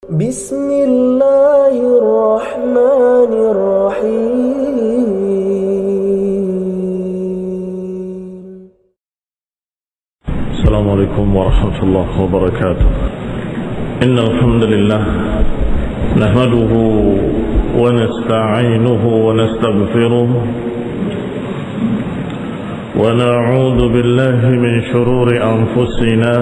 بسم الله الرحمن الرحيم. السلام عليكم ورحمة الله وبركاته. إن الحمد لله نحمده ونستعينه ونستغفره ونعوذ بالله من شرور أنفسنا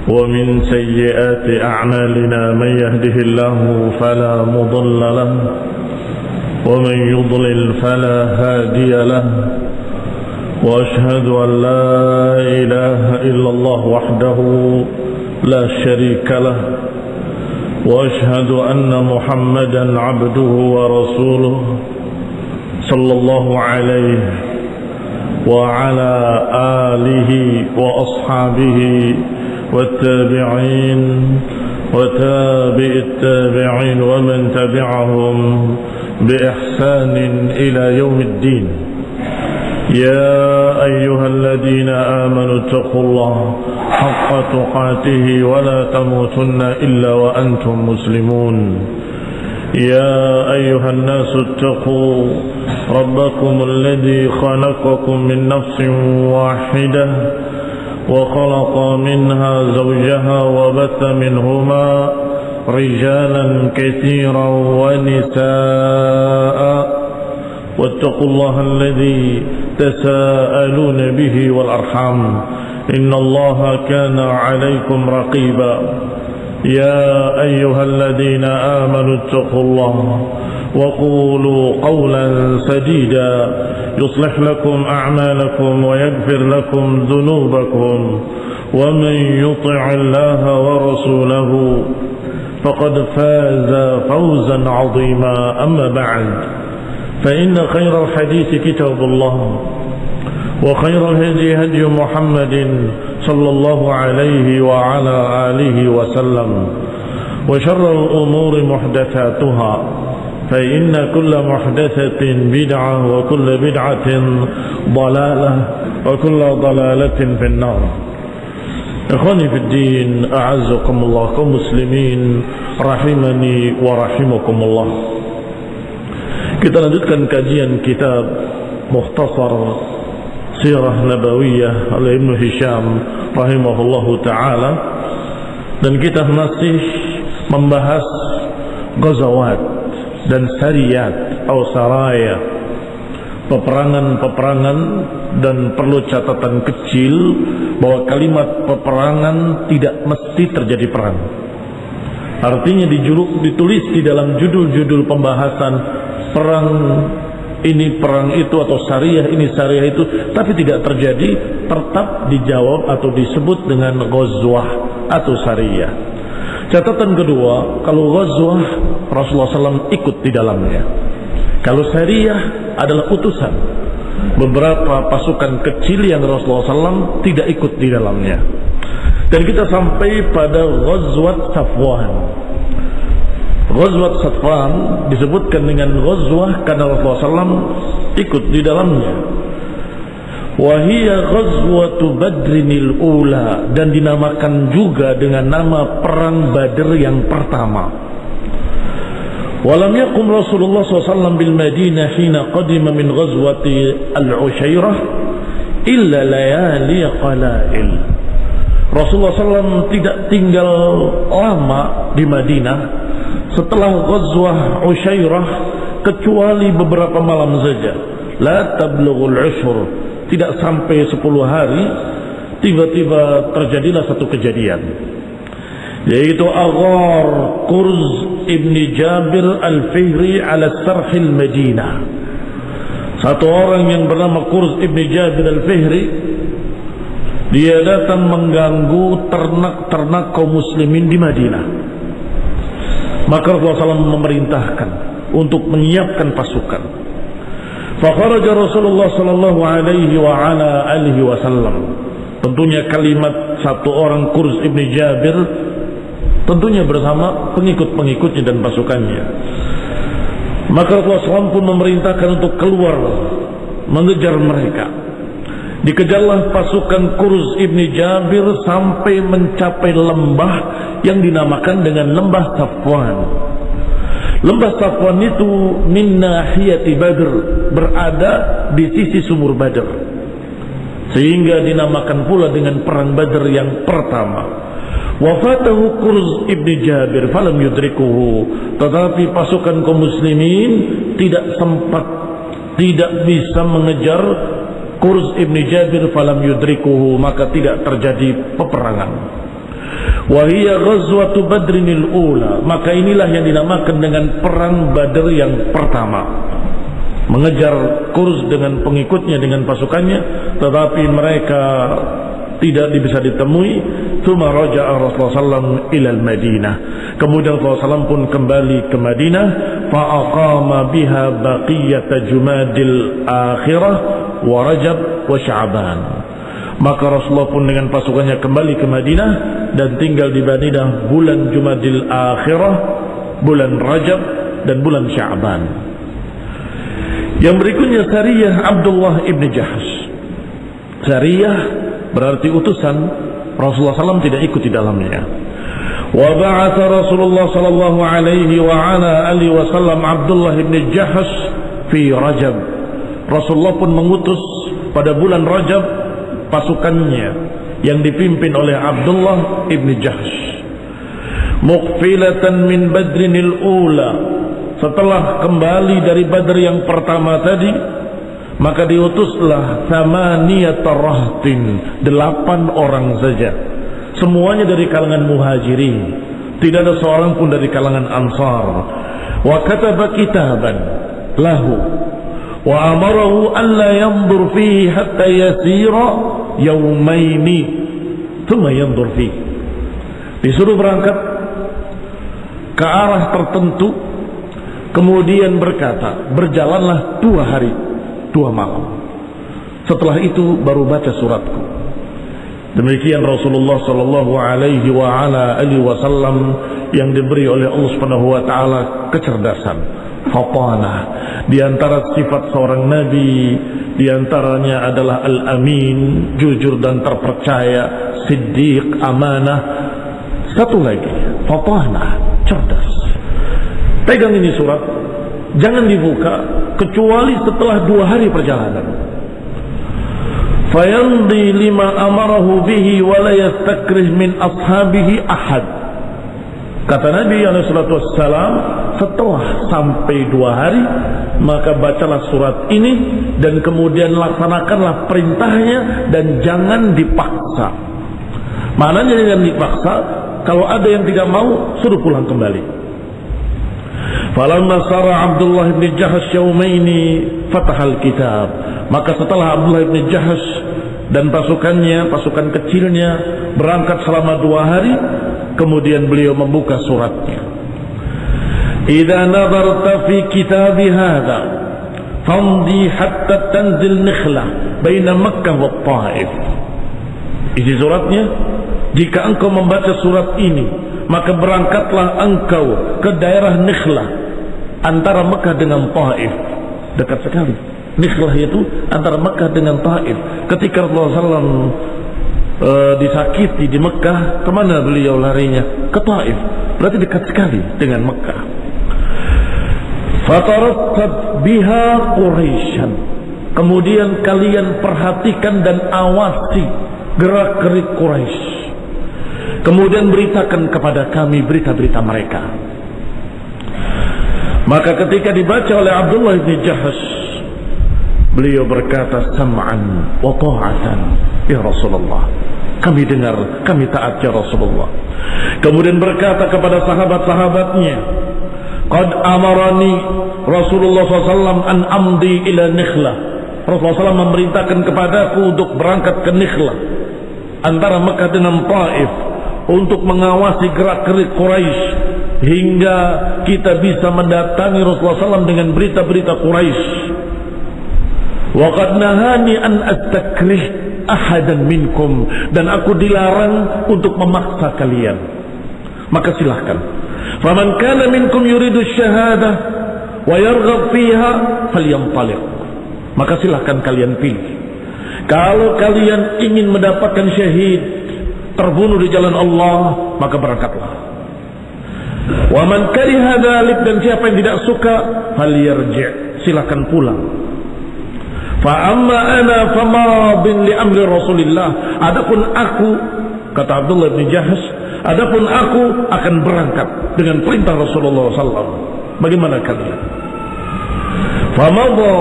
ومن سيئات أعمالنا. من يهده الله فلا مضل له ومن يضلل فلا هادي له، وأشهد أن لا إله إلا الله وحده لا شريك له، وأشهد أن محمدا عبده ورسوله صلى الله عليه وعلى آله وأصحابه والتابعين وتابع التابعين ومن تبعهم بإحسان إلى يوم الدين. يا أيها الذين آمنوا اتقوا الله حق تقاته ولا تموتن إلا وأنتم مسلمون. يا أيها الناس اتقوا ربكم الذي خلقكم من نفس واحدة وخلق منها زوجها وبث منهما رجالا كثيرا ونساء، واتقوا الله الذي تساءلون به والأرحام إن الله كان عليكم رقيبا. يا أيها الذين آمنوا اتقوا الله وقولوا قولا سديدا يصلح لكم أعمالكم ويغفر لكم ذنوبكم، ومن يطع الله ورسوله فقد فاز فوزا عظيما. أما بعد، فإن خير الحديث كتاب الله، وخير الهدي هدي محمد صلى الله عليه وعلى آله وسلم، وشر الأمور محدثاتها، فإن كل محدثة بدعة وكل بدعة ضلالة وكل ضلالة في النار. إخواني في الدين، أعزكم الله kaum muslimin rahimani wa rahimakumullah. Kita lanjutkan kajian kitab Mukhtasar Sirah Nabawiyah oleh Ibnu Hisham rahimahullahu ta'ala, dan kita masih membahas ghazawat dan sariyat atau saraya, peperangan-peperangan, dan perlu catatan kecil bahwa kalimat peperangan tidak mesti terjadi perang. Artinya ditulis di dalam judul-judul pembahasan perang ini, perang itu, atau syariah ini, syariah itu, tapi tidak terjadi, tetap dijawab atau disebut dengan ghazwah atau syariah. Catatan kedua, kalau ghazwah Rasulullah SAW ikut di dalamnya. Kalau syariah adalah utusan, beberapa pasukan kecil yang Rasulullah SAW tidak ikut di dalamnya. Dan kita sampai pada ghazwat Safwan. Ghazwat Safwan disebutkan dengan ghazwah karena Rasulullah SAW ikut di dalamnya. Wahia ghazwatu Badrinil Ula, dan dinamakan juga dengan nama perang Badr yang pertama. Walam yakum Rasulullah SAW bil Madinah hina qadima min ghazwati al-Ushairah illa layali qalail. Rasulullah SAW tidak tinggal lama di Madinah setelah ghazwah Ushairah kecuali beberapa malam saja. La tablughul ushur, tidak sampai 10 hari, tiba-tiba terjadilah satu kejadian, yaitu aghar Qurz ibni Jabir al-Fihri ala sarhil Madinah. Satu orang yang bernama Qurz ibni Jabir al-Fihri, dia datang mengganggu ternak-ternak kaum muslimin di Madinah. Maka Rasulullah SAW memerintahkan untuk menyiapkan pasukan. Fakharaja Rasulullah sallallahu alaihi wa ala alihi wasallam. Tentunya kalimat satu orang Qurz ibni Jabir tentunya bersama pengikut-pengikutnya dan pasukannya. Maka Rasulullah SAW pun memerintahkan untuk keluar mengejar mereka. Dikejarlah pasukan Kurz ibni Jabir sampai mencapai lembah yang dinamakan dengan lembah Safwan. Lembah Safwan itu min nahiyati Badr, berada di sisi sumur Badr, sehingga dinamakan pula dengan perang Badr yang pertama. Wafatahu Kurz ibni Jabir falam yudrikuhu, tetapi pasukan kaum muslimin tidak bisa mengejar Kurz ibni Jabir falam yudrikuhu, maka tidak terjadi peperangan. Wahiyya ghazwatu Badrinil ula, maka inilah yang dinamakan dengan perang Badr yang pertama. Mengejar Kurz dengan pengikutnya, dengan pasukannya, tetapi mereka tidak bisa ditemui. Tsumma raja'a Rasulullah sallallahu ilal Madinah. Kemudian Rasulullah pun kembali ke Madinah, fa aqama biha baqiyata Jumadil akhirah wa Rajab wa Sya'ban. Maka Rasulullah pun dengan pasukannya kembali ke Madinah dan tinggal di Madinah bulan Jumadil akhirah, bulan Rajab dan bulan Sya'ban. Yang berikutnya Sariyah Abdullah ibn Jahsh. Sariyah berarti utusan, Rasulullah SAW tidak ikut di dalamnya. Wa ba'atha Rasulullah sallallahu alaihi wa ala alihi wasallam Abdullah ibn Jahsh fi Rajab. Rasulullah pun mengutus pada bulan Rajab pasukannya yang dipimpin oleh Abdullah ibn Jahsh. Muqfilatan min Badrinil ula, setelah kembali dari Badr yang pertama tadi, maka diutuslah thamaniyata rahtin, 8 orang saja, semuanya dari kalangan muhajirin, tidak ada seorang pun dari kalangan ansar. Wa kataba kitaban lahu wa amarahu an la yanzur fihi hatta yasira yawmaini thumma yanzur fihi. Disuruh berangkat ke arah tertentu, kemudian berkata, berjalanlah 2 hari 2 malam, setelah itu baru baca suratku. Demikian Rasulullah sallallahu alaihi wa ala alihi wasallam yang diberi oleh Allah Subhanahu wa taala kecerdasan, fatanah. Di antara sifat seorang nabi, di antaranya adalah al-amin, jujur dan terpercaya, siddiq, amanah. Satu lagi, fatanah, cerdas. Pegang ini surat, jangan dibuka kecuali setelah 2 hari perjalanan. Fayamdi lima amarahu bihi wa la yastakrih min ashabihi ahad. Kata Nabi SAW, setelah sampai 2 hari, maka bacalah surat ini dan kemudian laksanakanlah perintahnya dan jangan dipaksa. Maknanya jangan dipaksa, kalau ada yang tidak mau, suruh pulang kembali. Falamma sara Abdullah bin Jahsh yaumaini fatahal kitab. Maka setelah Abdullah bin Jahsh dan pasukannya, pasukan kecilnya berangkat selama 2 hari, kemudian beliau membuka suratnya. Idza nadarta fi kitabi hadza famdi hatta tanzil Nikhlah baina Makkah wa Taif. Isi suratnya, jika engkau membaca surat ini, maka berangkatlah engkau ke daerah Nikhlah antara Mekah dengan Taif. Dekat sekali. Nikhlah itu antara Mekah dengan Taif. Ketika Rasulullah SAW disakiti di Mekah, kemana beliau larinya? Ke Taif. Berarti dekat sekali dengan Mekah. Fatarattab biha Quraisyan. Kemudian kalian perhatikan dan awasi gerak-gerik Quraisy. Kemudian beritakan kepada kami berita-berita mereka. Maka ketika dibaca oleh Abdullah bin Jahsh, beliau berkata, sam'an wa ta'atan ya Rasulullah. Kami dengar, kami taat ya Rasulullah. Kemudian berkata kepada sahabat-sahabatnya, qad amarani Rasulullah SAW an amdi ila Nikhlah. Rasulullah SAW memerintahkan kepadaku untuk berangkat ke Nikhlah antara Mekah dengan Taif, untuk mengawasi gerak-gerik Quraisy hingga kita bisa mendatangi Rasulullah SAW dengan berita-berita Quraisy. Wa qad nahani an astakrih ahadan minkum, dan aku dilarang untuk memaksa kalian. Maka silahkan. Faman kana minkum yuridu syahadah wa yarghab fiha falyantaliq. Maka silahkan kalian pilih. Kalau kalian ingin mendapatkan syahid, terbunuh di jalan Allah, maka berangkatlah. Wa man kariha dzalik, dan siapa yang tidak suka, falyarji', silakan pulang. Fa amma ana famadin li amri Rasulillah, adapun aku, kata Abdullah bin Jahsh, adapun aku akan berangkat dengan perintah Rasulullah SAW. Bagaimana kalian? Famadha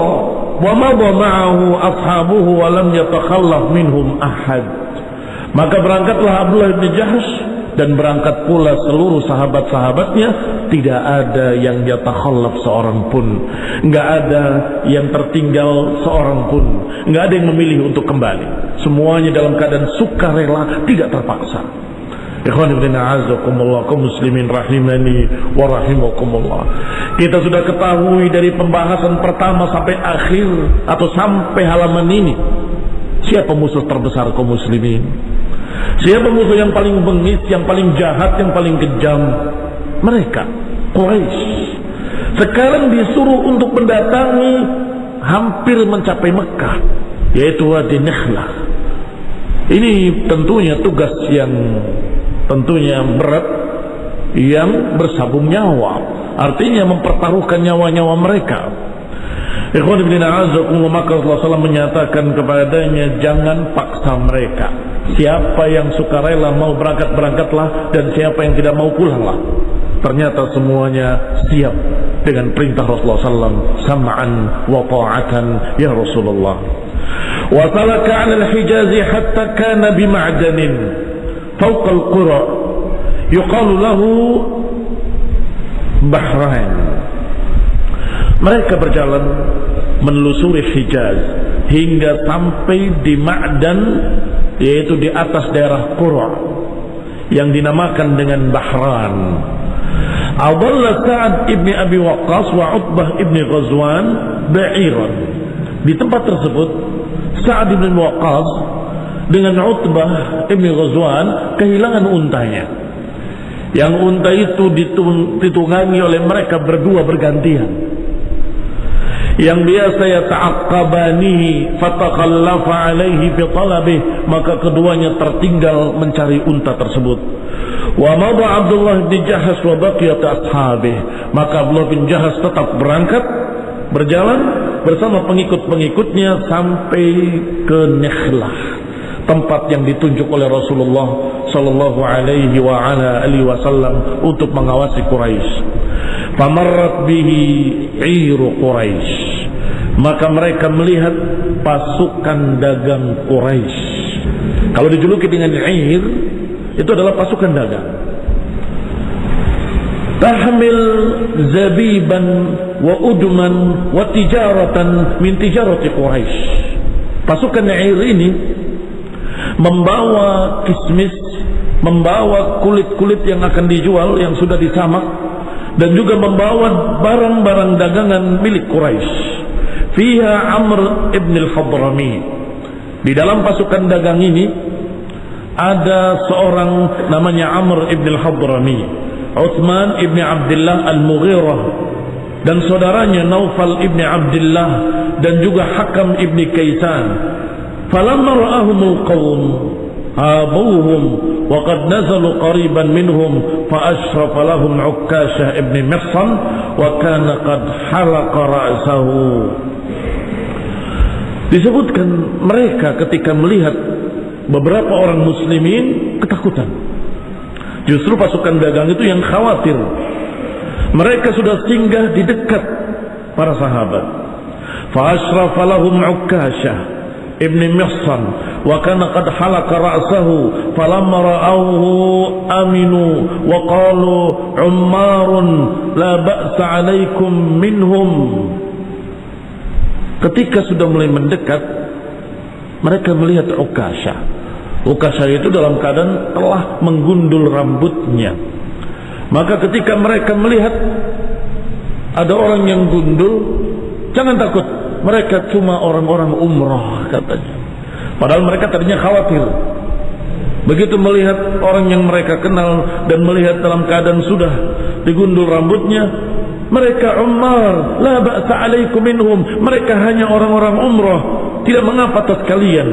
wa madha ma'ahu ashabuhu wa lam yatakhallaf minhum ahad. Maka berangkatlah Abdullah bin Jahsh dan berangkat pula seluruh sahabat-sahabatnya, tidak ada yang yatakhallaf seorang pun, enggak ada yang tertinggal seorang pun, enggak ada yang memilih untuk kembali. Semuanya dalam keadaan sukarela, tidak terpaksa. Ikhwan ibn a'azakumullah, kaum muslimin rahimani wa rahimakumullah. Kita sudah ketahui dari pembahasan pertama sampai akhir atau sampai halaman ini, siapa musuh terbesar kaum muslimin? Siapa musuh yang paling bengis, yang paling jahat, yang paling kejam? Mereka, Quraisy. Sekarang disuruh untuk mendatangi, hampir mencapai Mekah, yaitu Wadi Nakhlah. Ini tentunya tugas yang tentunya berat, yang bersabung nyawa, artinya mempertaruhkan nyawa-nyawa mereka. Ikhwan ibn a'azakumullah, maka Rasulullah SAW menyatakan kepadanya, jangan paksa mereka. Siapa yang suka rela mau berangkat, berangkatlah, dan siapa yang tidak mau, pulanglah. Ternyata semuanya siap dengan perintah Rasulullah SAW. Sam'an wa ta'atan ya Rasulullah. Wa salaka 'ala al-Hijaz hatta kana bi ma'danin fawqa al-qura yuqalu lahu Bahrain. Mereka berjalan menelusuri Hijaz hingga sampai di Ma'dan, yaitu di atas daerah Qura yang dinamakan dengan Bahran. Adalla Sa'ad ibn Abi Waqqas wa Utbah ibn Ghazwan ba'iran. Di tempat tersebut Sa'ad ibn Waqqas dengan Utbah ibn Ghazwan kehilangan untanya. Yang unta itu ditunggangi oleh mereka berdua bergantian. Yang biasa yata'aqqabanihi fatakhallafa alaihi fi talabih, maka keduanya tertinggal mencari unta tersebut. Wa madha Abdullah bin Jahsh wa baqiyat ashabih, maka Abdullah bin Jahsh tetap berangkat berjalan bersama pengikut-pengikutnya sampai ke Nakhlah, tempat yang ditunjuk oleh Rasulullah sallallahu alaihi wa ala alihi wasallam untuk mengawasi Quraisy. Famarrat bihi 'iru Quraisy, maka mereka melihat pasukan dagang Quraisy. Kalau dijuluki dengan 'ir, itu adalah pasukan dagang. Tahmil zabiban wa udman wa tijaratan min tijarati Quraisy. Pasukan 'ir ini membawa kismis, membawa kulit-kulit yang akan dijual yang sudah disamak, dan juga membawa barang-barang dagangan milik Quraisy. Fiha Amr ibn al-Hadrami. Di dalam pasukan dagang ini ada seorang namanya Amr ibn al-Hadrami, Uthman ibn Abdullah al-Mughirah, dan saudaranya Naufal ibn Abdullah, dan juga Hakam ibn Kaisan. Falamma ra'ahumul qawm abuhum wa qad nazalu qariban minhum fa ashrafa lahum Ukkashah ibn Mihsan wa kana qad halaqa ra'sahu. Disebutkan mereka ketika melihat beberapa orang muslimin ketakutan. Justru pasukan dagang itu yang khawatir. Mereka sudah singgah di dekat para sahabat. Fa ashrafa lahum Ukkashah ibn Mihsan wa kana qad halaka ra'sahu falamma ra'awhu aminu wa qalu ummarun la ba'sa 'alaikum minhum. Ketika sudah mulai mendekat, mereka melihat Ukkashah. Ukkashah itu dalam keadaan telah menggundul rambutnya. Maka ketika mereka melihat ada orang yang gundul, jangan takut, mereka cuma orang-orang umrah, katanya. Padahal mereka tadinya khawatir. Begitu melihat orang yang mereka kenal dan melihat dalam keadaan sudah digundul rambutnya, mereka Ummar, la ba'sa alaikum minhum, mereka hanya orang-orang umrah. tidak mengapa atas kalian.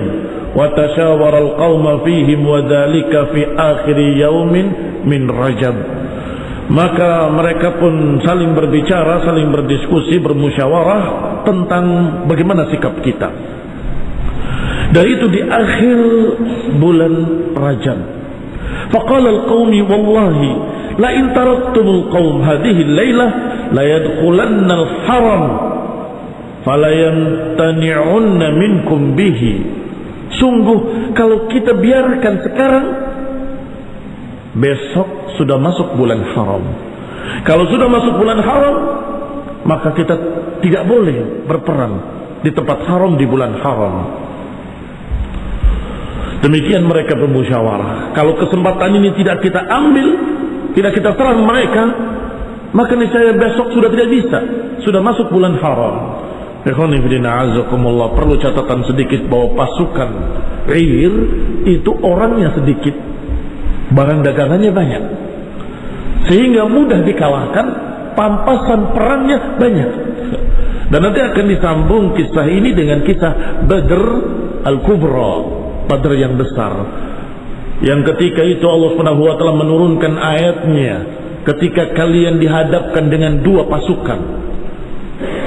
Wa tasyawaral qauma fihim wa dzalika fi akhir yaumin min Rajab. Maka mereka pun saling berbicara, saling berdiskusi, bermusyawarah tentang bagaimana sikap kita. Dan itu di akhir bulan Rajab. Faqala al-qaumi wallahi la in taraktumul qaum hadhihi al-lailah la yadkhulanna al-haram fala yamtani'unna minkum bihi. Sungguh kalau kita biarkan sekarang, besok sudah masuk bulan haram. Kalau sudah masuk bulan haram, maka kita tidak boleh berperang di tempat haram di bulan haram. Demikian mereka bermusyawarah. Kalau kesempatan ini tidak kita ambil, tidak kita serang mereka, maka niscaya besok sudah tidak bisa, sudah masuk bulan haram. Ikhwan fillah azakumullah, perlu catatan sedikit bahwa pasukan Ir itu orangnya sedikit, barang dagangannya banyak, sehingga mudah dikalahkan, pampasan perangnya banyak. Dan nanti akan disambung kisah ini dengan kisah Badr Al-Kubra, Badr yang besar, yang ketika itu Allah Subhanahu wa taala menurunkan ayatnya ketika kalian dihadapkan dengan dua pasukan.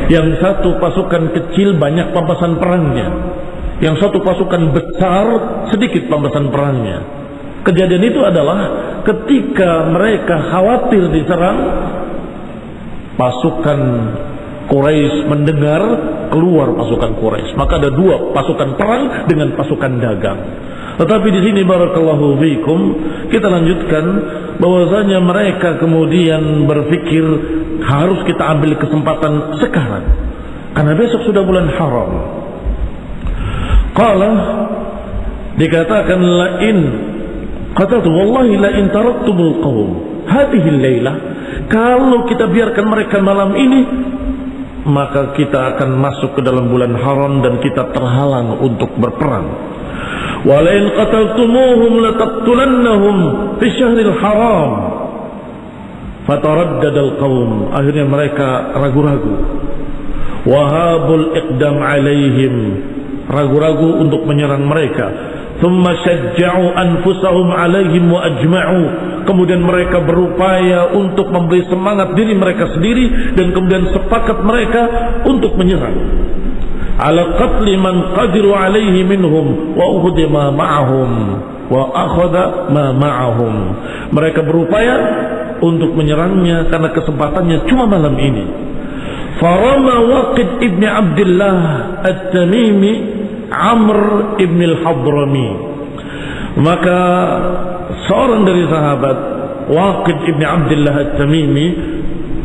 Yang satu pasukan kecil banyak pampasan perangnya, yang satu pasukan besar sedikit pampasan perangnya. Kejadian itu adalah ketika mereka khawatir diserang, pasukan Quraisy mendengar keluar pasukan Quraisy, maka ada dua pasukan perang dengan pasukan dagang. Tetapi di sini barakallahu fikum, kita lanjutkan bahwasanya mereka kemudian berpikir harus kita ambil kesempatan sekarang karena besok sudah bulan haram. Qala, dikatakan lain qatatu wallahi la in taraktumul qaum hadhihi al-lailah, kalau kita biarkan mereka malam ini, maka kita akan masuk ke dalam bulan haram dan kita terhalang untuk berperang. Walain qataltumuhum lataqtulannahum fi syahril haram. Fataraddadal qaum, akhirnya mereka ragu-ragu. Wahabul iqdam alaihim, ragu-ragu untuk menyerang mereka. Thumma syajja'u anfusahum alaihim wa ajma'u, kemudian mereka berupaya untuk memberi semangat diri mereka sendiri dan kemudian sepakat mereka untuk menyerang. Ala qatli man qadiru alaihi minhum wa ukhudha ma ma'ahum wa akhadha ma ma'ahum. Mereka berupaya untuk menyerangnya karena kesempatannya cuma malam ini. Farama Waqid ibn Abdullah At-Tamimi Amr ibn al-Hadrami, maka seorang dari sahabat Waqid ibn Abdullah At-Tamimi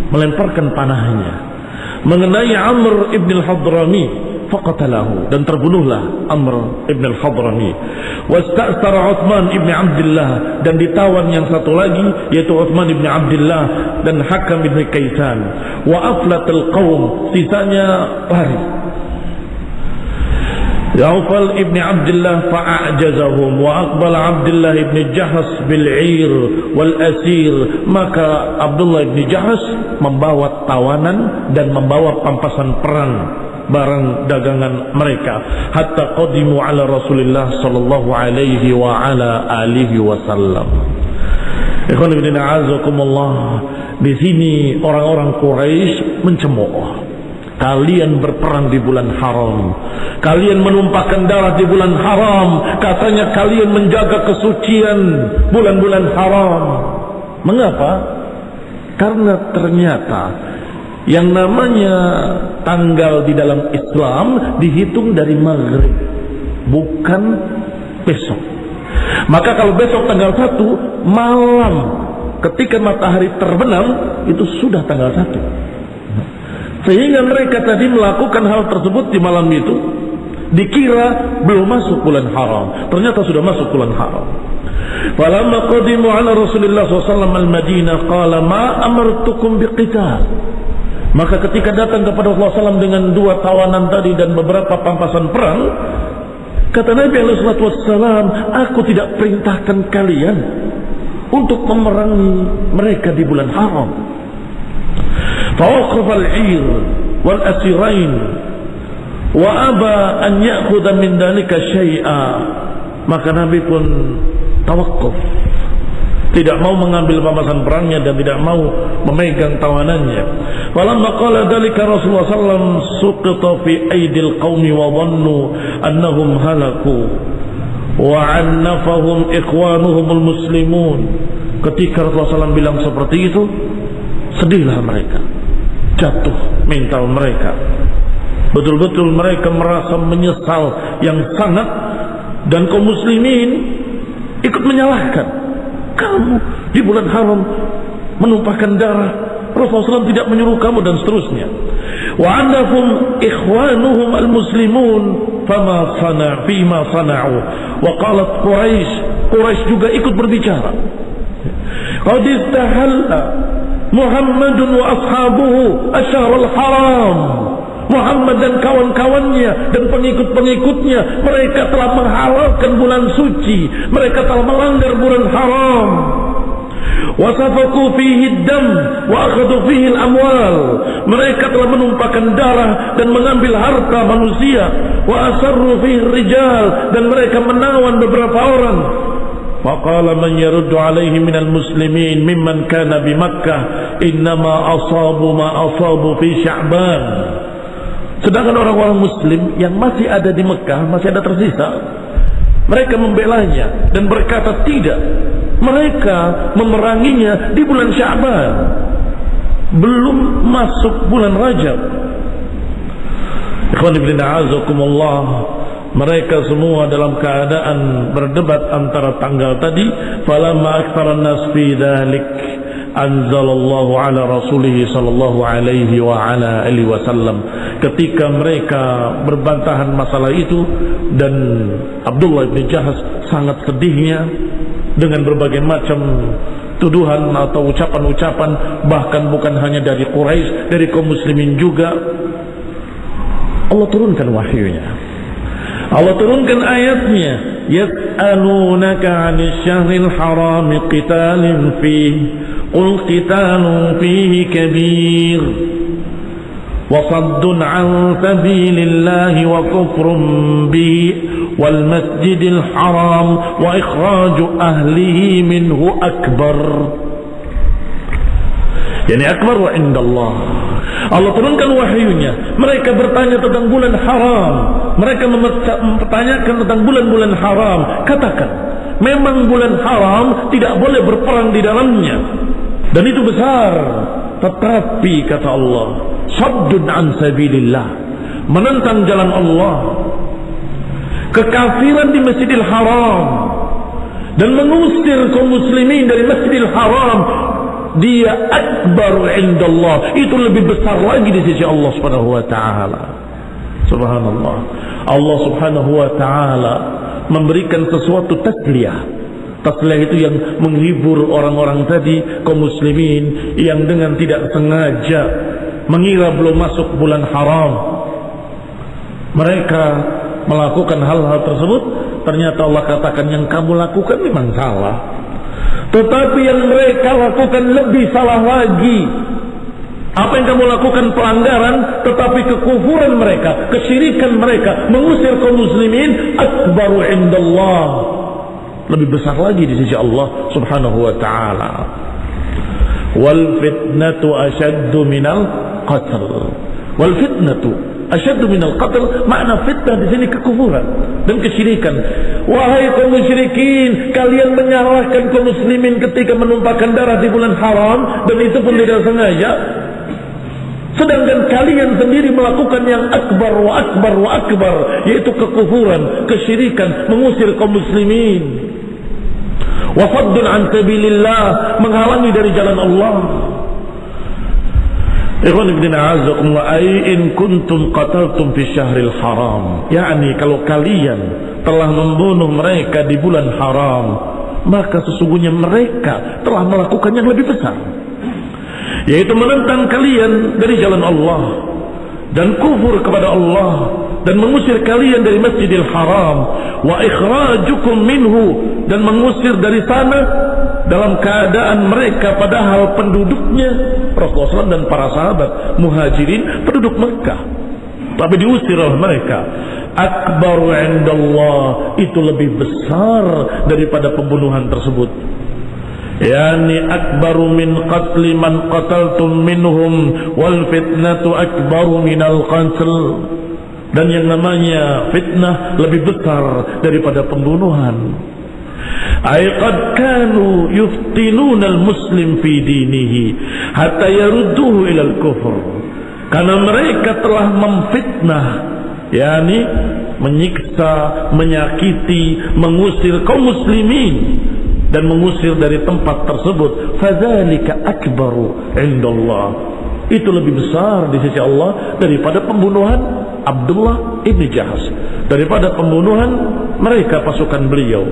melemparkan panahnya mengenai Amr ibn al-Hadrami, faqatalahu, dan terbunuhlah Amr ibn al-Hadrami. Wasta'sara Uthman ibn Abdullah, dan ditawan yang satu lagi yaitu Uthman ibn Abdullah dan Hakam ibn Kaisan. Wa aflatul qaum, sisanya lari. Aufal ibn Abdullah fa'ajazahum wa aqbala Abdullah ibn Jahas bil'ir wal asir, maka Abdullah ibn Jahas membawa tawanan dan membawa pampasan perang, barang dagangan mereka, hatta qadimu ala Rasulillah sallallahu alaihi wa ala alihi wasallam. Ikhwan fillah a'azakumullah, di sini orang-orang Quraisy mencemooh. Kalian berperang di bulan haram, kalian menumpahkan darah di bulan haram, katanya kalian menjaga kesucian bulan-bulan haram. Mengapa? Karena ternyata yang namanya tanggal di dalam Islam dihitung dari maghrib, bukan besok. Maka kalau besok tanggal 1 malam, ketika matahari terbenam, itu sudah tanggal 1. Sehingga mereka tadi melakukan hal tersebut di malam itu, dikira belum masuk bulan haram, ternyata sudah masuk bulan haram. Falamma qadimu ala Rasulillah SAW al-Madinah qala ma amartukum biqital. Maka ketika datang kepada Rasulullah SAW dengan dua tawanan tadi dan beberapa pampasan perang, kata Nabi SAW, aku tidak perintahkan kalian untuk memerangi mereka di bulan haram. Fawaqaf al-'ir wal asirain wa aba an ya'khudha min dzalika syai'a, maka Nabi pun tawakuf, tidak mau mengambil pamasan perangnya dan tidak mau memegang tawanannya. Falamma qala dzalika Rasulullah sallallahu alaihi wasallam suqita fi aidil qaumi wa dhannu annahum halaku wa annafahum ikhwanuhumul muslimun. Ketika Rasulullah SAW bilang seperti itu, sedihlah mereka, jatuh mental mereka, betul-betul mereka merasa menyesal yang sangat, dan kaum muslimin ikut menyalahkan, kamu di bulan haram menumpahkan darah, Rasulullah SAW tidak menyuruh kamu, dan seterusnya. Wa annahum ikhwanuhum al-muslimun fama sana' fima sana'u. Wa qalat Quraisy juga ikut berbicara. Qad istahalla Muhammadun wa ashabuhu asyhar al-haram. Muhammad dan kawan-kawannya dan pengikut-pengikutnya, mereka telah menghalalkan bulan suci, mereka telah melanggar bulan haram. Wasafaku fihi dam wa akhadhu fihi al-amwal, mereka telah menumpahkan darah dan mengambil harta manusia. Wa asarru fihi rijal, dan mereka menawan beberapa orang. Faqala man yaruddu alaihi minal muslimin mimman kana bi Makkah innama asabu ma asabu fi Sya'ban. Sedangkan orang-orang muslim yang masih ada di Mekah, masih ada tersisa, mereka membelanya dan berkata tidak, mereka memeranginya di bulan Sya'ban, belum masuk bulan Rajab. Ikhwan fillah a'azakumullah, mereka semua dalam keadaan berdebat antara tanggal tadi. Falamma aktsaran nas fi dzalik anzalallahu ala rasulih sallallahu alaihi wa ala alihi wasallam. Ketika mereka berbantahan masalah itu, dan Abdullah bin Jahas sangat sedihnya dengan berbagai macam tuduhan atau ucapan-ucapan, bahkan bukan hanya dari Quraisy, dari kaum muslimin juga, Allah turunkan wahyunya, Allah turunkan ayatnya. Yas'alunaka 'anil syahril haram qitalin fihi qul qitalun fihi kabir wa saddun 'an sabilillahi wa kufrun bihi wal masjidil haram wa ikhraju ahlihi minhu akbar. Yani akbar wa indallah. Allah turunkan wahyunya. Mereka bertanya tentang bulan haram, mereka mempertanyakan tentang bulan-bulan haram. Katakan, memang bulan haram tidak boleh berperang di dalamnya, dan itu besar. Tetapi kata Allah, saddun an sabilillah, menentang jalan Allah, kekafiran di Masjidil Haram, dan mengusir kaum muslimin dari Masjidil Haram, dia akbar indallah, itu lebih besar lagi di sisi Allah Subhanahu wa taala. Subhanallah. Allah Subhanahu wa taala memberikan sesuatu tasliyah. Tasliyah itu yang menghibur orang-orang tadi, kaum muslimin yang dengan tidak sengaja mengira belum masuk bulan haram, mereka melakukan hal-hal tersebut. Ternyata Allah katakan, yang kamu lakukan memang salah, tetapi yang mereka lakukan lebih salah lagi. Apa yang kamu lakukan pelanggaran, tetapi kekufuran mereka, kesyirikan mereka, mengusir kaum muslimin, akbaru indallah, lebih besar lagi di sisi Allah Subhanahu wa taala. Wal fitnatu ashaddu minal qatl. Wal fitnatu ashaddu minal qatl, makna fitnah di sini kekufuran dan kesyirikan. Wahai kaum musyrikin, kalian menyalahkan kaum muslimin ketika menumpahkan darah di bulan haram, dan itu pun tidak sengaja. Sedangkan kalian sendiri melakukan yang akbar wa akbar wa akbar, yaitu kekufuran, kesyirikan, mengusir kaum muslimin. Wa saddun an sabilillah, menghalangi dari jalan Allah. Ikhwan ibn a'azakumullah, ay in kuntum qataltum fi syahril haram, yakni kalau kalian telah membunuh mereka di bulan haram, maka sesungguhnya mereka telah melakukan yang lebih besar, yaitu menentang kalian dari jalan Allah dan kufur kepada Allah, dan mengusir kalian dari Masjidil Haram, wa ikhrajukum minhu, dan mengusir dari sana dalam keadaan mereka padahal penduduknya Rasulullah SAW dan para sahabat muhajirin penduduk Mekah, tapi diusir oleh mereka. Akbaru indallah, itu lebih besar daripada pembunuhan tersebut. Yani akbaru min qatli man qataltum minhum wal fitnatu akbaru minal qatl. Dan yang namanya fitnah lebih besar daripada pembunuhan. Ay qad kanu yuftinuna al-muslim fi dinihi hatta yarudduhu ila al-kufr. Karena mereka telah memfitnah, yakni menyiksa, menyakiti, mengusir kaum muslimin dan mengusir dari tempat tersebut. Fadzalika akbaru indallah. Itu lebih besar di sisi Allah daripada pembunuhan Abdullah ibn Jahsh, daripada pembunuhan mereka pasukan beliau.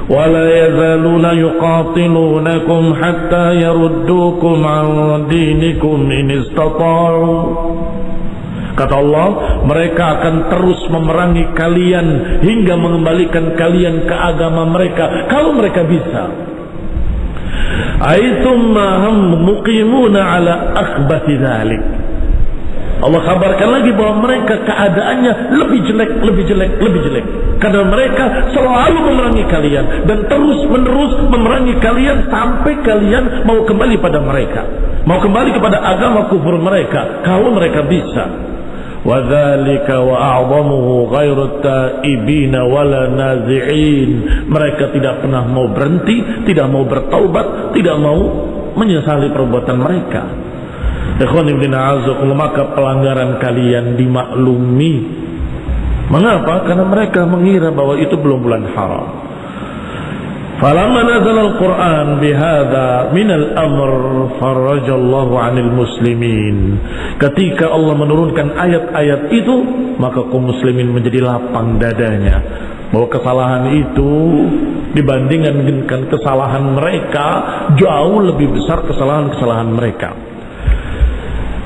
Wala yazaluna yuqatilunakum hatta yaruddukum an dinikum in istata'u. Kata Allah, mereka akan terus memerangi kalian hingga mengembalikan kalian ke agama mereka kalau mereka bisa. Aitumma hum muqimuna ala akhbati dzalik. Allah kabarkan lagi bahwa mereka keadaannya lebih jelek. Karena mereka selalu memerangi kalian dan terus menerus memerangi kalian sampai kalian mau kembali pada mereka, mau kembali kepada agama kufur mereka kalau mereka bisa. Wadzalika wa a'zamuhu ghairu taibina wala nazi'in. Mereka tidak pernah mau berhenti, tidak mau bertaubat, tidak mau menyesali perbuatan mereka. Ikhwan ibn a'azakumullah, maka pelanggaran kalian dimaklumi. Mengapa? Karena mereka mengira bahwa itu belum bulan haram. Falamma nazala al-Qur'an bihadza min al-amr farajallahu 'anil muslimin. Ketika Allah menurunkan ayat-ayat itu, maka kaum muslimin menjadi lapang dadanya bahwa kesalahan itu dibandingkan dengan kesalahan mereka jauh lebih besar kesalahan-kesalahan mereka.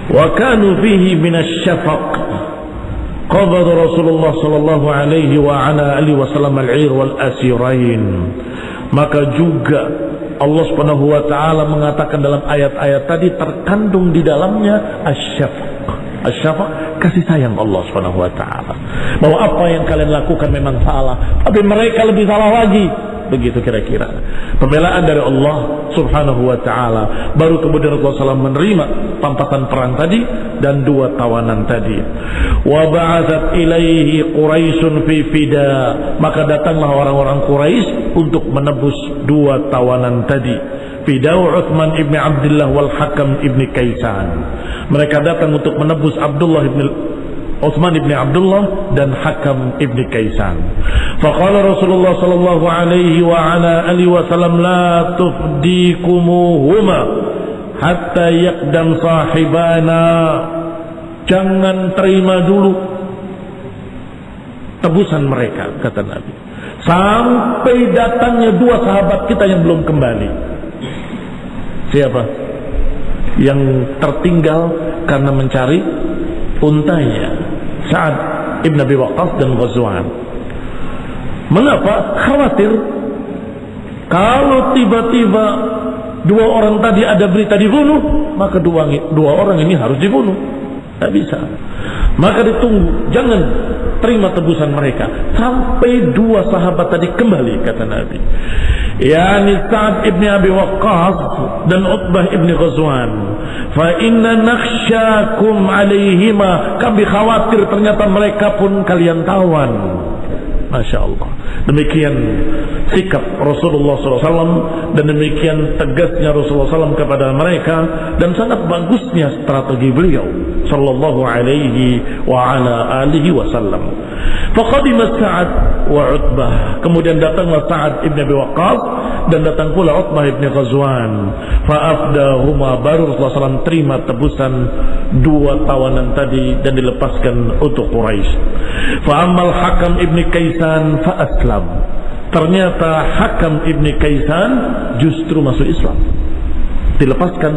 Wa kanu fihi minasyafaq. Qabada Rasulullah sallallahu alaihi wa ala alihi wasallam al-'ir wal asirain. Maka juga Allah Subhanahu wa taala mengatakan dalam ayat-ayat tadi terkandung di dalamnya asyafaq. Asyafaq, kasih sayang Allah Subhanahu wa taala. Bahwa apa yang kalian lakukan memang salah, tapi mereka lebih salah lagi. Begitu kira-kira pembelaan dari Allah Subhanahu wa taala. Baru kemudian Rasulullah SAW menerima pampasan perang tadi dan dua tawanan tadi. Wa ba'atsat ilaihi Quraisyun fi fida. Maka datanglah orang-orang Quraisy untuk menebus dua tawanan tadi. Fidau Utsman ibn Abdullah wal Hakam ibn Kaisan. Mereka datang untuk menebus Utsman ibn Abdullah dan Hakam ibn Kaisan. Faqala Rasulullah sallallahu alaihi wa ala alihi wasallam la tufdikumuhuma hatta yaqdam sahibana. Jangan terima dulu tebusan mereka, kata Nabi, sampai datangnya dua sahabat kita yang belum kembali. Siapa? Yang tertinggal karena mencari untanya, Sa'ad ibn Abi Waqqas dan Ghazwan. Mengapa? Khawatir kalau tiba-tiba dua orang tadi ada berita dibunuh, maka dua orang ini harus dibunuh. Tidak bisa. Maka ditunggu, jangan terima tebusan mereka sampai dua sahabat tadi kembali, kata Nabi. Yani Sa'ad ibn Abi Waqqas dan Utbah ibn Ghazwan. Fa inna nakhsyakum alaihima. Kami khawatir ternyata mereka pun kalian tawan. Masya Allah. Demikian sikap Rasulullah SAW dan demikian tegasnya Rasulullah SAW kepada mereka dan sangat bagusnya strategi beliau sallallahu alaihi wa ala alihi wasallam. Faqadima Sa'ad wa Utbah. Kemudian datanglah Sa'ad ibn Abi Waqqas dan datang pula Utbah ibn Ghazwan. Fa'afdahuma, baru Rasulullah SAW terima tebusan dua tawanan tadi dan dilepaskan untuk Quraisy. Fa'ammal Hakam ibn Kaisan fa'aslam. Ternyata Hakam ibn Kaisan justru masuk Islam. Dilepaskan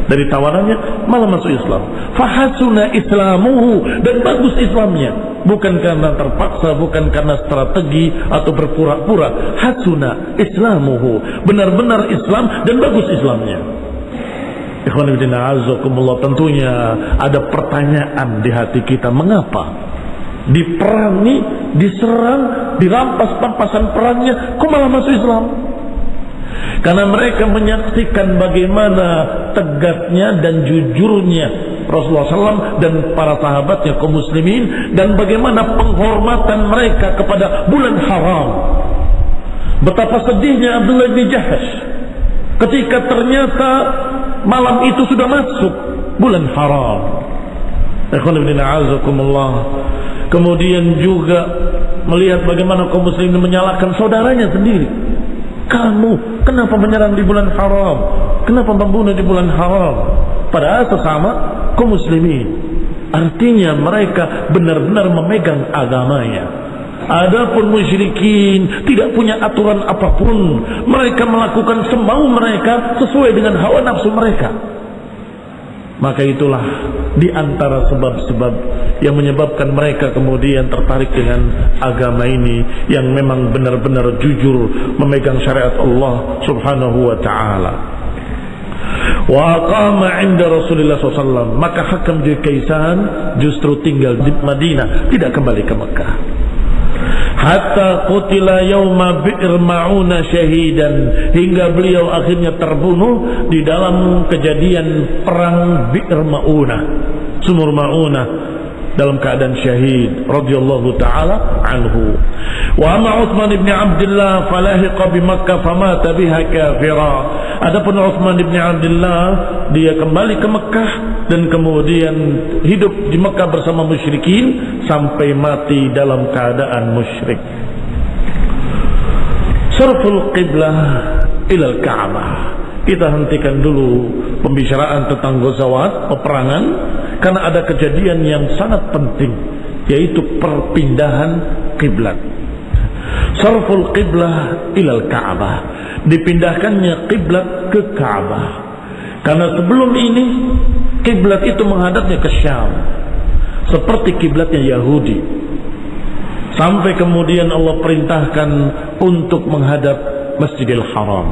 dari tawanannya, malah masuk Islam. Fahasuna islamuhu, dan bagus Islamnya, bukan karena terpaksa, bukan karena strategi atau berpura-pura. Hasuna islamuhu, benar-benar Islam dan bagus Islamnya. Tentunya ada pertanyaan di hati kita, mengapa diperangi, diserang, dirampas pampasan perangnya, kok malah masuk Islam? Karena mereka menyaksikan bagaimana tegaknya dan jujurnya Rasulullah SAW dan para sahabatnya kaum muslimin, dan bagaimana penghormatan mereka kepada bulan haram. Betapa sedihnya Abdullah bin Jahash ketika ternyata malam itu sudah masuk bulan haram. Kemudian juga melihat bagaimana kaum muslimin menyalahkan saudaranya sendiri. Kamu kenapa menyerang di bulan haram? Kenapa membunuh di bulan haram? Padahal sesama kaum muslimin. Artinya mereka benar-benar memegang agamanya. Adapun musyrikin tidak punya aturan apapun. Mereka melakukan semau mereka sesuai dengan hawa nafsu mereka. Maka itulah di antara sebab-sebab yang menyebabkan mereka kemudian tertarik dengan agama ini yang memang benar-benar jujur memegang syariat Allah Subhanahu wa ta'ala. Wa aqama 'inda Rasulullah SAW. Maka Hakam bin Kaisan justru tinggal di Madinah, tidak kembali ke Mekah. Hatta qutila yauma Bi'r Ma'una syahidan, hingga beliau akhirnya terbunuh di dalam kejadian perang Bi'r Ma'una, Sumur Ma'una, dalam keadaan syahid radhiyallahu taala anhu. Wa amma Utsman bin Abdullah falahiqa bi Makkah famata biha kafira. Adapun Utsman bin Abdullah, dia kembali ke Mekah dan kemudian hidup di Mekah bersama musyrikin sampai mati dalam keadaan musyrik. Sarful qiblah ilal Ka'bah. Kita hentikan dulu pembicaraan tentang ghazawat, peperangan, karena ada kejadian yang sangat penting, yaitu perpindahan kiblat. Sarful qiblah ilal Ka'bah, dipindahkannya kiblat ke Ka'bah. Karena sebelum ini kiblat itu menghadapnya ke Syam, seperti kiblatnya Yahudi, sampai kemudian Allah perintahkan untuk menghadap Masjidil Haram.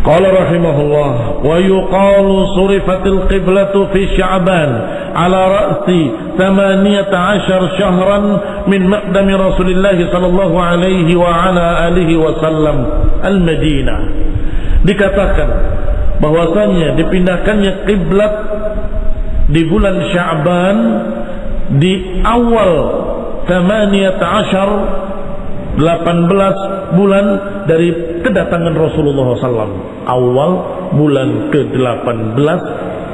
Qala rahimahullah, wa yuqalu surifatil qiblatu fi Sya'ban ala ra'si 18 syahran min maqdami Rasulillah sallallahu alaihi wa ala alihi wasallam al-Madinah. Dikatakan bahwasanya dipindahkannya kiblat di bulan Sya'ban di awal 18 bulan dari kedatangan Rasulullah SAW. Awal bulan ke-18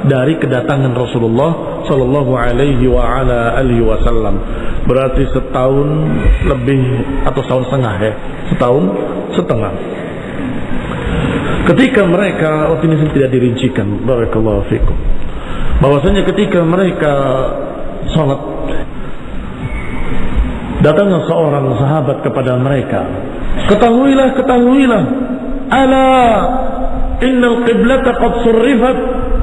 dari kedatangan Rasulullah Sallallahu Alaihi wa ala alihi Wasallam. Berarti setahun lebih atau setahun setengah ya, setahun setengah. Ketika mereka, waktu ini tidak dirincikan, barakallahu fikum, bahwasanya ketika mereka sholat, datanglah seorang sahabat kepada mereka, ketahuilah, ala innal qiblata qad surrifat,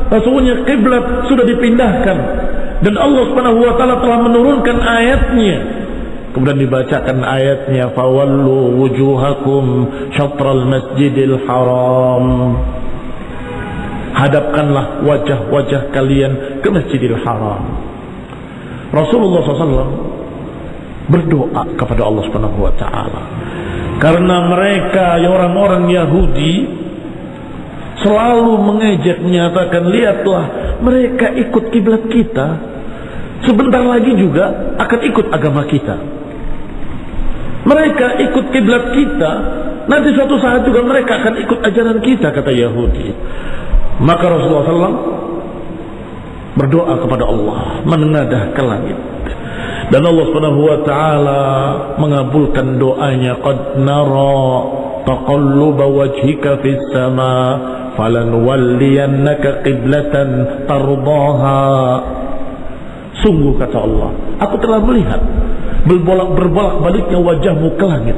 sesungguhnya kiblat sudah dipindahkan dan Allah Subhanahu wa taala telah menurunkan ayatnya. Kemudian dibacakan ayatnya, fawallu wujuhakum syatral masjidil haram, hadapkanlah wajah-wajah kalian ke Masjidil Haram. Rasulullah SAW berdoa kepada Allah Subhanahu wa taala karena mereka orang-orang Yahudi selalu mengejek, menyatakan, lihatlah mereka ikut kiblat kita, sebentar lagi juga akan ikut agama kita. Mereka ikut kiblat kita, nanti suatu saat juga mereka akan ikut ajaran kita, kata Yahudi. Maka Rasulullah SAW berdoa kepada Allah, menengadah ke langit, dan Allah Subhanahu wa taala mengabulkan doanya. Qad nara taqalluba wajhika fis sama falanwalliyannaka qiblatan tardaha. Sungguh, kata Allah, aku telah melihat berbolak-baliknya wajahmu ke langit.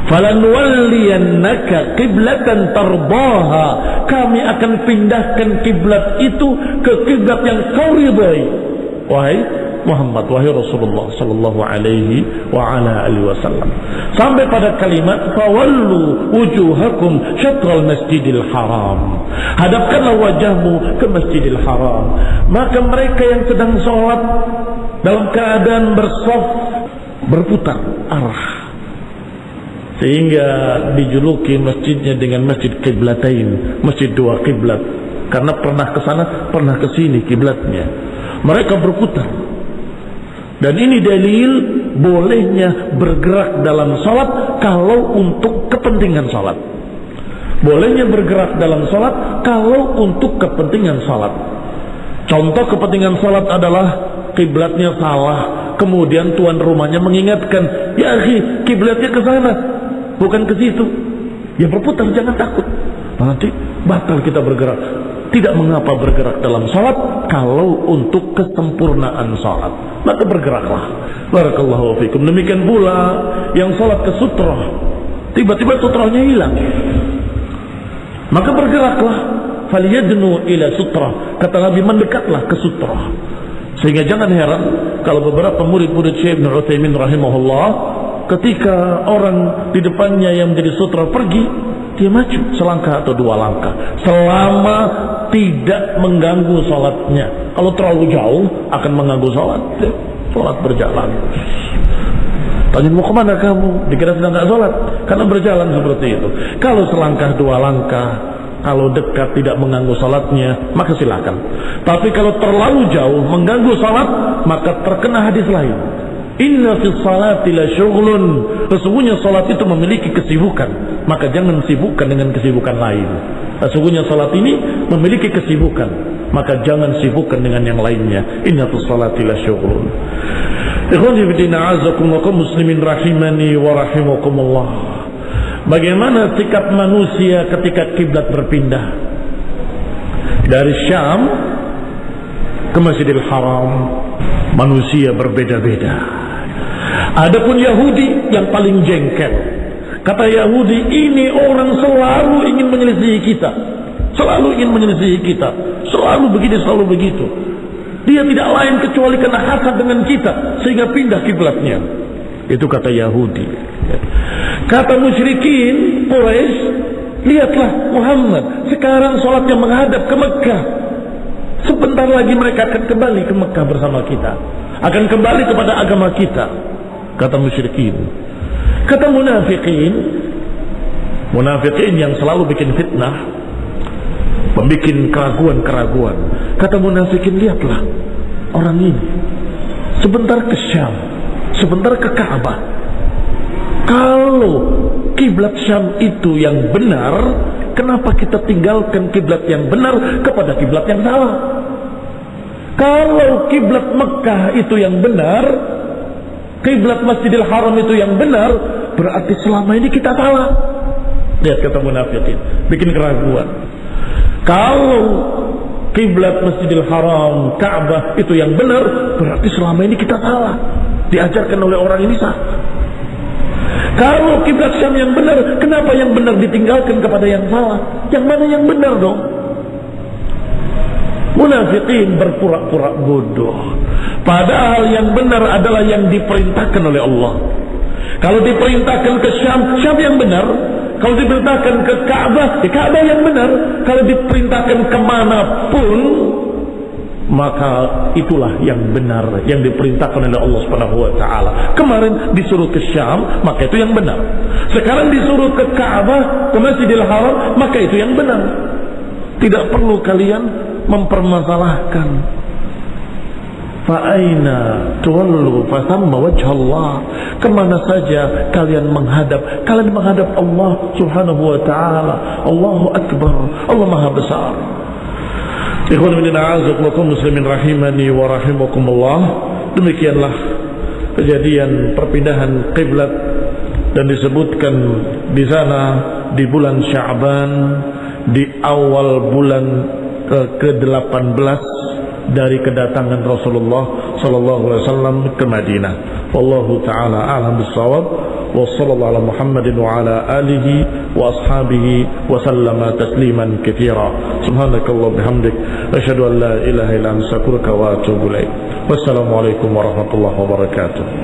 Falanwalliyannaka qiblatan tardaha, kami akan pindahkan kiblat itu ke kiblat yang kau ridai, wahai Muhammad, wahai Rasulullah sallallahu alaihi wa ala alihi wasallam. Sampai pada kalimat fawallu wujuhakum syatral masjidil haram. Hadapkanlah wajahmu ke Masjidil Haram. Maka mereka yang sedang sholat dalam keadaan bersaf berputar arah, sehingga dijuluki masjidnya dengan Masjid Qiblatain, masjid dua kiblat, karena pernah ke sana, pernah ke sini kiblatnya. Mereka berputar. Dan ini dalil bolehnya bergerak dalam salat kalau untuk kepentingan salat. Bolehnya bergerak dalam salat kalau untuk kepentingan salat. Contoh kepentingan salat adalah kiblatnya salah, kemudian tuan rumahnya mengingatkan, ya akhi, kiblatnya ke sana, bukan ke situ. Ya berputar, jangan takut. Nanti batal kita bergerak. Tidak mengapa bergerak dalam salat kalau untuk kesempurnaan salat. Maka bergeraklah. Barakallahu fikum. Demikian pula yang salat ke sutrah, tiba-tiba sutrahnya hilang. Maka bergeraklah. Faliyadnu ila sutrah. Kata Nabi, mendekatlah ke sutrah. Sehingga jangan heran kalau beberapa murid-murid Syekh Ibnu Utsaimin rahimahullah, ketika orang di depannya yang menjadi sutra pergi, dia maju selangkah atau dua langkah selama tidak mengganggu sholatnya. Kalau terlalu jauh akan mengganggu sholat, sholat berjalan. Tanya, mau kemana kamu? Dikira sedang tak sholat, karena berjalan seperti itu. Kalau selangkah dua langkah, kalau dekat tidak mengganggu sholatnya, maka silakan. Tapi kalau terlalu jauh mengganggu sholat, maka terkena hadis lain. Inna fi salati la syughlun. Sesungguhnya salat itu memiliki kesibukan, maka jangan sibukkan dengan kesibukan lain. Sesungguhnya salat ini memiliki kesibukan, maka jangan sibukkan dengan yang lainnya. Inna fi salati la syughlun. Ikhwani fi din, a'azzakumullah muslimin rahimani wa rahimakumullah. Bagaimana sikap manusia ketika kiblat berpindah dari Syam ke Masjidil Haram? Manusia berbeda-beda. Adapun Yahudi yang paling jengkel. Kata Yahudi, ini orang selalu ingin menyelisihi kita, selalu ingin menyelisihi kita, selalu begini, selalu begitu. Dia tidak lain kecuali karena hasad dengan kita sehingga pindah kiblatnya. Itu kata Yahudi. Kata musyrikin Quraisy, lihatlah Muhammad sekarang sholatnya menghadap ke Mekah. Sebentar lagi mereka akan kembali ke Mekah bersama kita, akan kembali kepada agama kita. Kata musyrikin. Kata munafikin, munafikin yang selalu bikin fitnah, membikin keraguan-keraguan. Kata munafikin, lihatlah orang ini sebentar ke Syam, sebentar ke Ka'bah. Kalau kiblat Syam itu yang benar, kenapa kita tinggalkan kiblat yang benar kepada kiblat yang salah? Kalau kiblat Mekah itu yang benar, kiblat Masjidil Haram itu yang benar, berarti selama ini kita salah. Lihat kata munafikin, bikin keraguan. Kalau kiblat Masjidil Haram, Ka'bah itu yang benar, berarti selama ini kita salah. Diajarkan oleh orang ini salah. Kalau kiblat Syam yang benar, kenapa yang benar ditinggalkan kepada yang salah? Yang mana yang benar dong? Munafikin berpura-pura bodoh, padahal yang benar adalah yang diperintahkan oleh Allah. Kalau diperintahkan ke Syam, Syam yang benar. Kalau diperintahkan ke Ka'bah, Ka'bah yang benar. Kalau diperintahkan kemanapun, maka itulah yang benar, yang diperintahkan oleh Allah Subhanahu wa taala. Kemarin disuruh ke Syam, maka itu yang benar. Sekarang disuruh ke Ka'bah, ke Masjidil Haram, maka itu yang benar. Tidak perlu kalian mempermasalahkan. Fa'aina tuwallu fasamma wajhallah. Kemana saja kalian menghadap, kalian menghadap Allah Subhanahu wa taala. Allahu akbar, Allah Maha besar. Ikhwan fillah, a'azzakum muslimin rahimani wa rahimakumullah. Demikianlah kejadian perpindahan kiblat, dan disebutkan di sana di bulan Sya'ban, di awal bulan ke-18 dari kedatangan Rasulullah sallallahu alaihi wasallam ke Madinah. Wallahu taala a'lam bissawab. wa sallallahu ala Muhammadin wa ala alihi wa ashabihi wa sallama tasliman katsira. Subhanakallah bihamdik asyhadu an la ilaha illa anta astaghfiruka wa atubu ilaik. Wassalamualaikum warahmatullahi wabarakatuh.